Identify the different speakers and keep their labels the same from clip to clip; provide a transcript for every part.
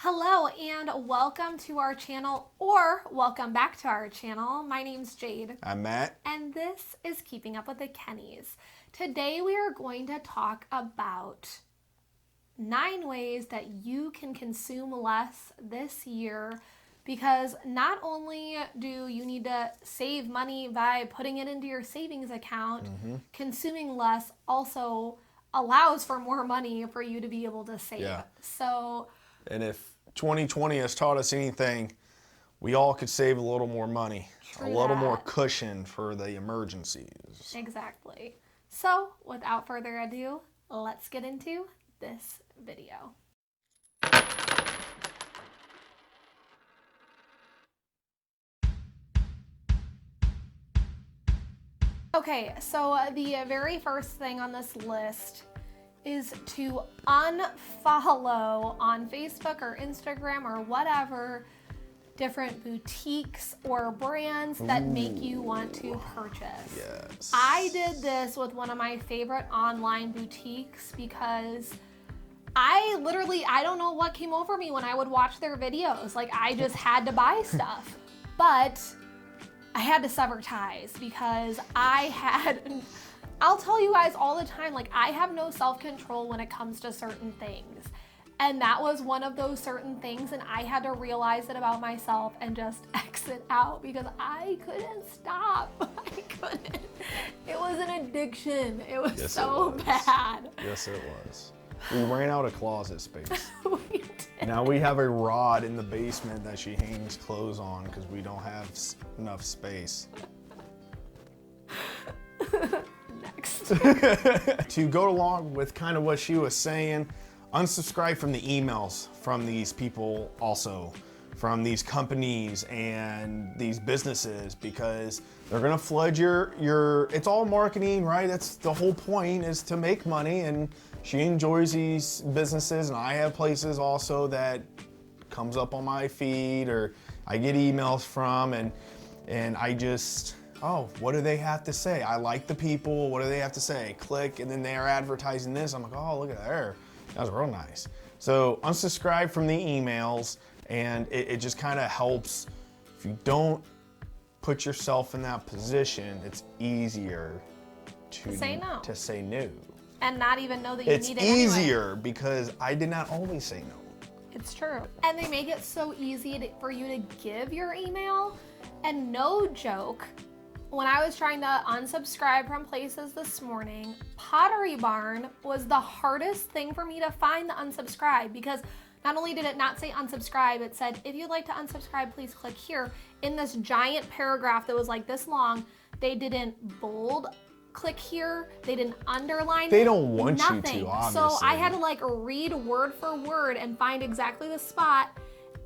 Speaker 1: Hello and welcome to our channel, or welcome back to our channel. My name's Jade.
Speaker 2: I'm Matt.
Speaker 1: And this is Keeping Up with the Kennys. Today we are going to talk about 9 ways that you can consume less this year, because not only do you need to save money by putting it into your savings account, consuming less also allows for more money for you to be able to save.
Speaker 2: Yeah.
Speaker 1: So,
Speaker 2: And if 2020 has taught us anything, we all could save a little more money,
Speaker 1: True
Speaker 2: a little more
Speaker 1: that.
Speaker 2: cushion for the emergencies.
Speaker 1: Exactly. So, without further ado, let's get into this video. Okay, so the very first thing on this list is to unfollow on Facebook or Instagram or whatever different boutiques or brands that make you want to purchase.
Speaker 2: Yes.
Speaker 1: I did this with one of my favorite online boutiques because I don't know what came over me when I would watch their videos. Like, I just had to buy stuff. But I had to sever ties because I'll tell you guys all the time, like, I have no self-control when it comes to certain things. And that was one of those certain things, and I had to realize it about myself and just exit out because I couldn't stop. I couldn't. It was an addiction. It was bad.
Speaker 2: Yes, it was. We ran out of closet space.
Speaker 1: We did.
Speaker 2: Now we have a rod in the basement that she hangs clothes on because we don't have enough space.
Speaker 1: Next.
Speaker 2: To go along with kind of what she was saying, unsubscribe from the emails from these people, also from these companies and these businesses, because they're gonna flood your it's all marketing, right? That's the whole point, is to make money. And she enjoys these businesses, and I have places also that comes up on my feed or I get emails from, and I just, oh, what do they have to say? I like the people, what do they have to say? Click, and then they're advertising this. I'm like, oh, look at there. That was real nice. So unsubscribe from the emails, and it just kind of helps. If you don't put yourself in that position, it's easier to
Speaker 1: say no. And not even know that you need it anyway.
Speaker 2: It's easier because I did not always say no.
Speaker 1: It's true. And they make it so easy for you to give your email. And no joke, when I was trying to unsubscribe from places this morning, Pottery Barn was the hardest thing for me to find the unsubscribe, because not only did it not say unsubscribe, it said, if you'd like to unsubscribe, please click here. In this giant paragraph that was like this long, they didn't bold click here, they didn't underline it.
Speaker 2: They don't want
Speaker 1: nothing.
Speaker 2: you to, obviously.
Speaker 1: So I had to like read word for word and find exactly the spot,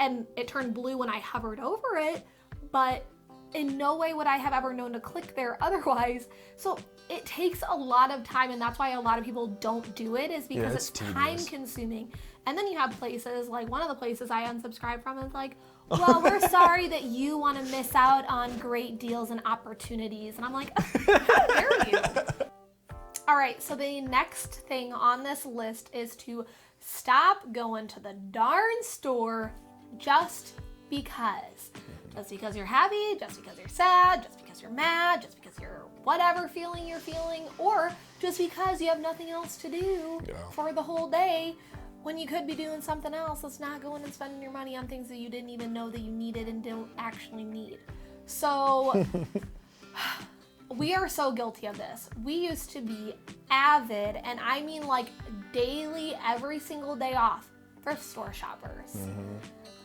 Speaker 1: and it turned blue when I hovered over it, but in no way would I have ever known to click there otherwise. So it takes a lot of time, and that's why a lot of people don't do it, is because it's time consuming. And then you have places, like one of the places I unsubscribed from is like, well, we're sorry that you want to miss out on great deals and opportunities. And I'm like, how dare you? All right, so the next thing on this list is to stop going to the darn store just because. Just because you're happy, just because you're sad, just because you're mad, just because you're whatever feeling you're feeling, or just because you have nothing else to do for the whole day, when you could be doing something else that's not going and spending your money on things that you didn't even know that you needed and don't actually need. So we are so guilty of this. We used to be avid, and I mean like daily, every single day off, thrift store shoppers.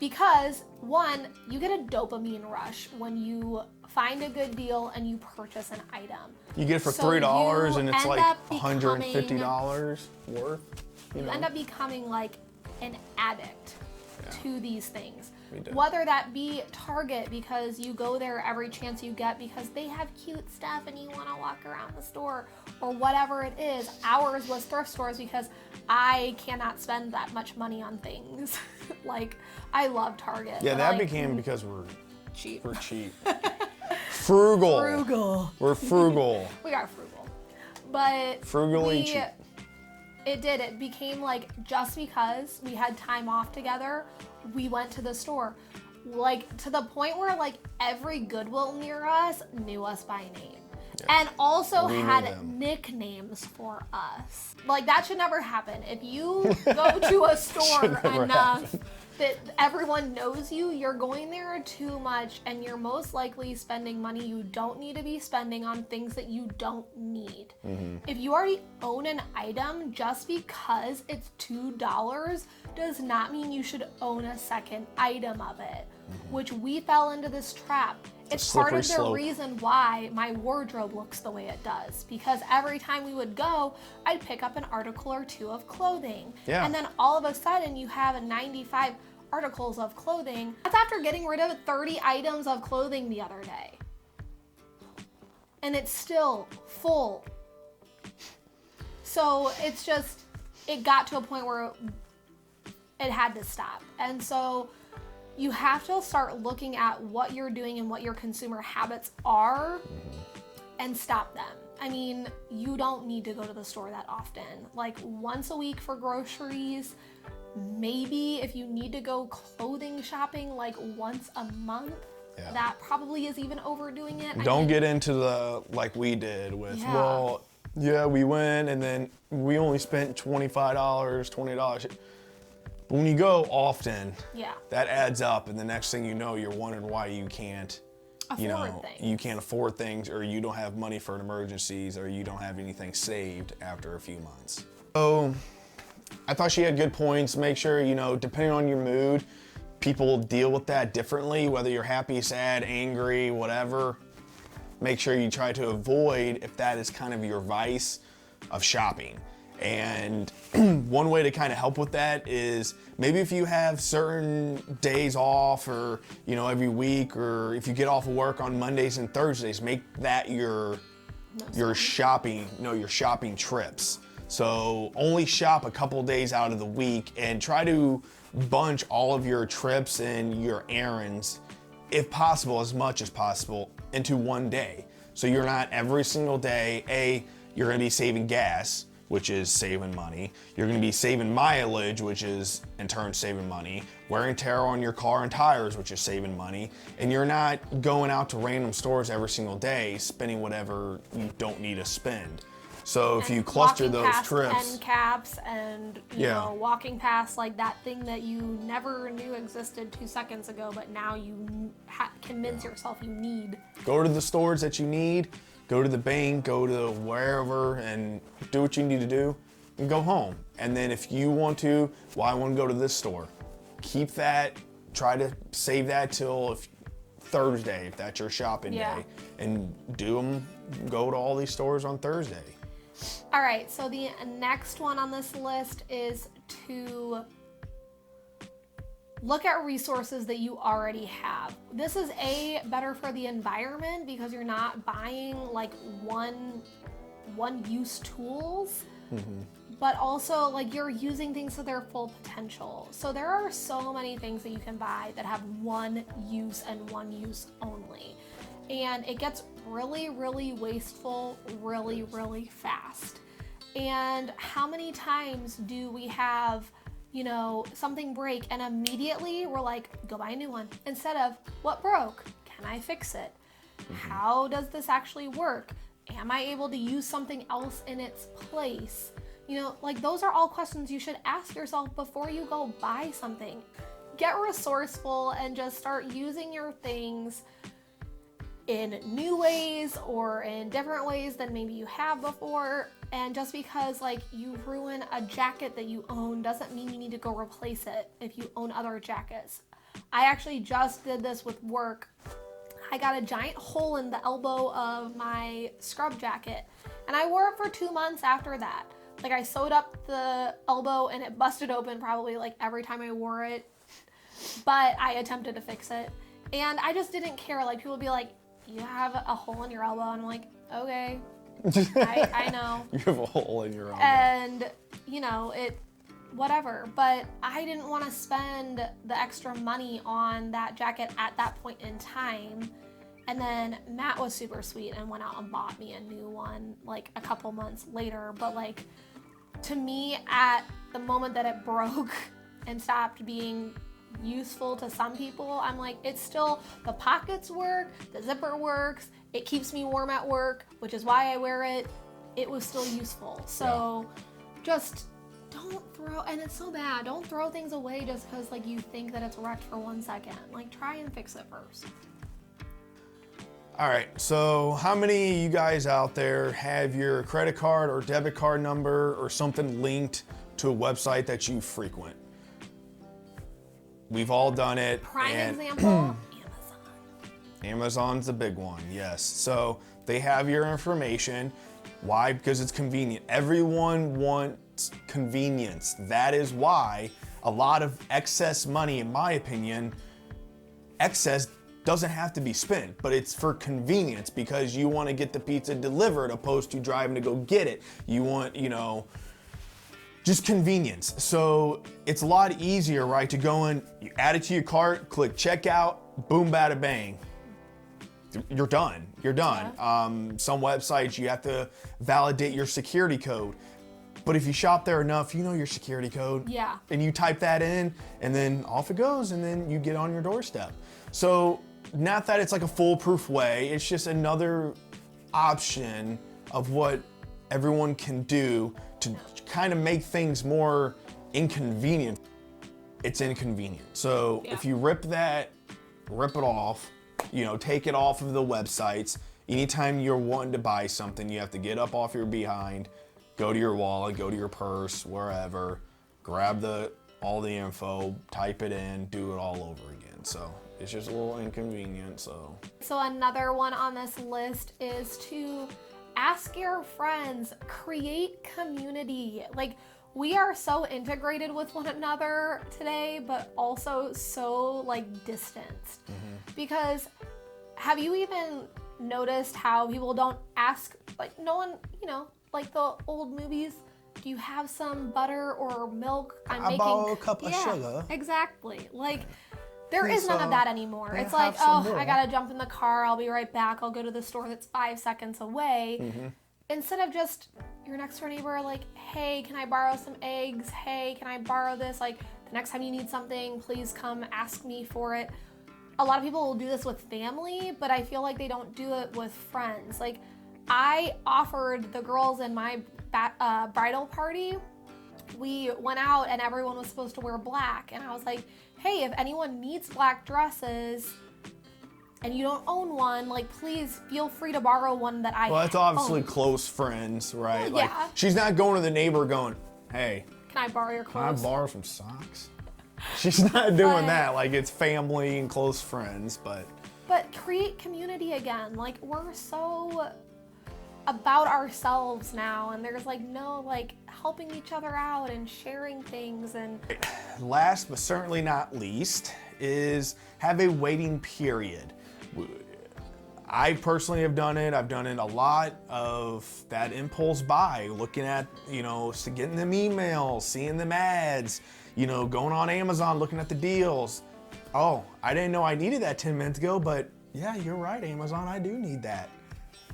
Speaker 1: Because one, you get a dopamine rush when you find a good deal and you purchase an item.
Speaker 2: You get it for $3 and it's like $150 worth. You know?
Speaker 1: End up becoming like an addict to these things.
Speaker 2: We do.
Speaker 1: Whether that be Target, because you go there every chance you get because they have cute stuff and you want to walk around the store, or whatever it is. Ours was thrift stores because I cannot spend that much money on things. Like, I love Target.
Speaker 2: Yeah, that
Speaker 1: like,
Speaker 2: became because we're
Speaker 1: cheap.
Speaker 2: We're cheap. Frugal.
Speaker 1: Frugal.
Speaker 2: We're frugal.
Speaker 1: We are frugal. But
Speaker 2: Frugally cheap.
Speaker 1: It did. It became like, just because we had time off together, we went to the store. Like, to the point where like every Goodwill near us knew us by name. Yeah. And also had nicknames for us. Like, that should never happen. If you go to a store enough that everyone knows you, you're going there too much, and you're most likely spending money you don't need to be spending on things that you don't need. If you already own an item, just because it's $2 does not mean you should own a second item of it, which we fell into this trap. It's part of the reason why my wardrobe looks the way it does, because every time we would go, I'd pick up an article or two of clothing. Yeah. And then all of a sudden you have 95 articles of clothing. That's after getting rid of 30 items of clothing the other day. And it's still full. So it's just, it got to a point where it had to stop. And so you have to start looking at what you're doing and what your consumer habits are and stop them. I mean, you don't need to go to the store that often. Like, once a week for groceries, maybe if you need to go clothing shopping like once a month. Yeah. That probably is even overdoing it.
Speaker 2: Don't get into the, like we did with, well, yeah, we went and then we only spent $25, $20. But when you go often, that adds up, and the next thing you know, you're wondering why you can't afford things. You can't afford things, or you don't have money for emergencies, or you don't have anything saved after a few months. So I thought she had good points. Make sure, depending on your mood, people deal with that differently, whether you're happy, sad, angry, whatever. Make sure you try to avoid, if that is kind of your vice, of shopping. And one way to kind of help with that is maybe if you have certain days off, or every week, or if you get off of work on Mondays and Thursdays, make that your shopping trips. So only shop a couple days out of the week, and try to bunch all of your trips and your errands, if possible, as much as possible, into one day. So you're not every single day, you're gonna be saving gas, which is saving money. You're gonna be saving mileage, which is in turn saving money. Wear and tear on your car and tires, which is saving money. And you're not going out to random stores every single day, spending whatever you don't need to spend. So if you cluster those trips.
Speaker 1: End caps and, walking past like that thing that you never knew existed 2 seconds ago, but now you convince yourself you need.
Speaker 2: Go to the stores that you need. Go to the bank, go to wherever, and do what you need to do, and go home. And then if you want to, I want to go to this store. Keep that, try to save that till Thursday, if that's your shopping day, and go to all these stores on Thursday.
Speaker 1: All right, so the next one on this list is to look at resources that you already have. This is better for the environment, because you're not buying like one-use tools, but also like you're using things to their full potential. So there are so many things that you can buy that have one use and one use only. And it gets really, really wasteful really, really fast. And how many times do we have something break and immediately we're like, go buy a new one, instead of, what broke? Can I fix it? How does this actually work? Am I able to use something else in its place? Like, those are all questions you should ask yourself before you go buy something. Get resourceful and just start using your things in new ways or in different ways than maybe you have before. And just because like you ruin a jacket that you own doesn't mean you need to go replace it if you own other jackets. I actually just did this with work. I got a giant hole in the elbow of my scrub jacket, and I wore it for 2 months after that. Like, I sewed up the elbow and it busted open probably like every time I wore it, but I attempted to fix it. And I just didn't care. Like, people would be like, you have a hole in your elbow, and I'm like, okay. I know.
Speaker 2: You have a hole in your elbow.
Speaker 1: And, whatever. But I didn't want to spend the extra money on that jacket at that point in time. And then Matt was super sweet and went out and bought me a new one, like, a couple months later. But, like, to me, at the moment that it broke and stopped being useful to some people, I'm like, it's still, the pockets work, the zipper works, it keeps me warm at work, which is why I wear it. It was still useful. So just don't throw, and it's so bad, don't throw things away just because like you think that it's wrecked for 1 second. Like, try and fix it first.
Speaker 2: All right, so how many of you guys out there have your credit card or debit card number or something linked to a website that you frequent? We've all done it.
Speaker 1: Prime example, Amazon.
Speaker 2: Amazon's the big one, yes. So they have your information. Why? Because it's convenient. Everyone wants convenience. That is why a lot of excess money, in my opinion, excess doesn't have to be spent, but it's for convenience because you want to get the pizza delivered opposed to driving to go get it. You want, just convenience. So it's a lot easier, right, to go in, you add it to your cart, click checkout, boom, bada, bang. You're done. You're done.
Speaker 1: Yeah.
Speaker 2: Some websites you have to validate your security code. But if you shop there enough, you know your security code.
Speaker 1: Yeah.
Speaker 2: And you type that in and then off it goes and then you get on your doorstep. So not that it's like a foolproof way, it's just another option of what everyone can do to kind of make things more inconvenient. It's inconvenient. So if you rip it off, take it off of the websites. Anytime you're wanting to buy something, you have to get up off your behind, go to your wallet, go to your purse, wherever, grab all the info, type it in, do it all over again. So it's just a little inconvenient. So
Speaker 1: another one on this list is to ask your friends, create community. Like, we are so integrated with one another today, but also so distanced. Because have you even noticed how people don't ask, no one, like the old movies, do you have some butter or milk?
Speaker 2: I borrow a cup of sugar.
Speaker 1: Exactly. There is none of that anymore. It's like, oh, I gotta jump in the car, I'll be right back, I'll go to the store that's 5 seconds away. Instead of just your next door neighbor, hey, can I borrow some eggs? Hey, can I borrow this? The next time you need something, please come ask me for it. A lot of people will do this with family, but I feel like they don't do it with friends. I offered the girls in my bridal party, we went out and everyone was supposed to wear black. And I was like, hey, if anyone needs black dresses and you don't own one, please feel free to borrow one that I own.
Speaker 2: Well, that's obviously close friends, right?
Speaker 1: Well, yeah.
Speaker 2: She's not going to the neighbor going, hey,
Speaker 1: can I borrow your clothes?
Speaker 2: Can I borrow some socks? She's not doing that. It's family and close friends, but
Speaker 1: create community again. We're so about ourselves now, and there's no helping each other out and sharing things. And
Speaker 2: last but certainly not least is have a waiting period. I personally have done it. I've done it a lot of that impulse buy, looking at, getting them emails, seeing them ads, going on Amazon, looking at the deals. Oh, I didn't know I needed that 10 minutes ago, but yeah, you're right, Amazon, I do need that.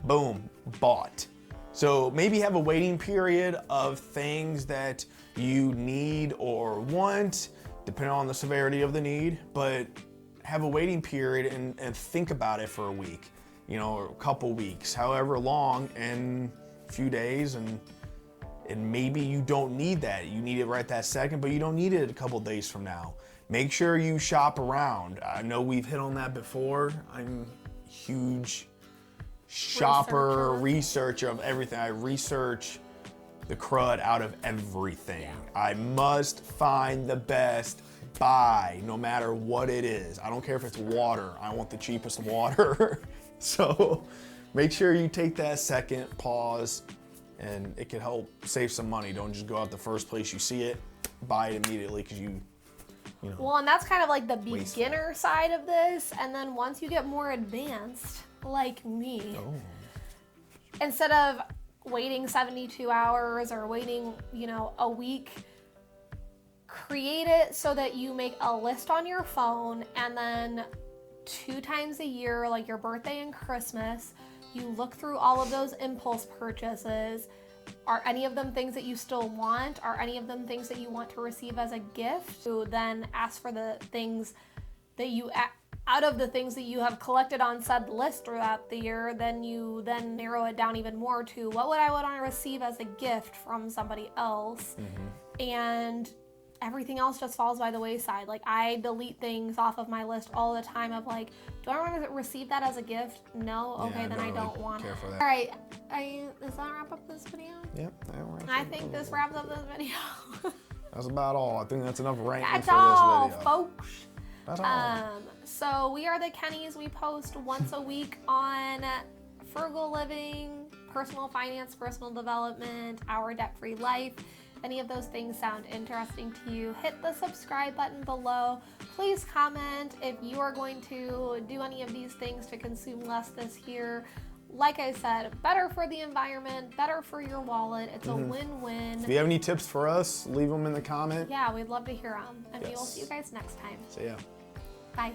Speaker 2: Boom, bought. So maybe have a waiting period of things that you need or want, depending on the severity of the need, but have a waiting period and think about it for a week, or a couple weeks, however long, and a few days, and maybe you don't need that. You need it right that second, but you don't need it a couple days from now. Make sure you shop around. I know we've hit on that before. I'm a huge researcher of everything. I research the crud out of everything. Yeah. I must find the best buy, no matter what it is. I don't care if it's water. I want the cheapest water. So make sure you take that second, pause, and it can help save some money. Don't just go out the first place you see it, buy it immediately because you know.
Speaker 1: Well, and that's kind of the beginner side of this. And then once you get more advanced, like me, instead of waiting 72 hours or waiting, a week, create it so that you make a list on your phone, and then 2 times a year, like your birthday and Christmas, you look through all of those impulse purchases, Are any of them things that you still want? Are any of them things that you want to receive as a gift? So then ask for the things that you, out of the things that you have collected on said list throughout the year, then you then narrow it down even more to what would I want to receive as a gift from somebody else? And everything else just falls by the wayside. Like, I delete things off of my list all the time of like, do I want to receive that as a gift? No? Okay,
Speaker 2: Yeah,
Speaker 1: then I don't want it.
Speaker 2: for that.
Speaker 1: All right, does that wrap up this video?
Speaker 2: Yep.
Speaker 1: I think this wraps up this video.
Speaker 2: That's about all. I think that's enough ranting
Speaker 1: That's
Speaker 2: for
Speaker 1: all,
Speaker 2: this video.
Speaker 1: folks.
Speaker 2: That's all.
Speaker 1: So we are the Kennys. We post once a week on frugal living, personal finance, personal development, our debt-free life. If any of those things sound interesting to you, hit the subscribe button below. Please comment if you are going to do any of these things to consume less this year. Like I said, better for the environment, better for your wallet. It's a win-win.
Speaker 2: If you have any tips for us, leave them in the comment.
Speaker 1: Yeah, we'd love to hear them. And we will
Speaker 2: Yes.
Speaker 1: see you guys next time.
Speaker 2: See ya.
Speaker 1: Bye.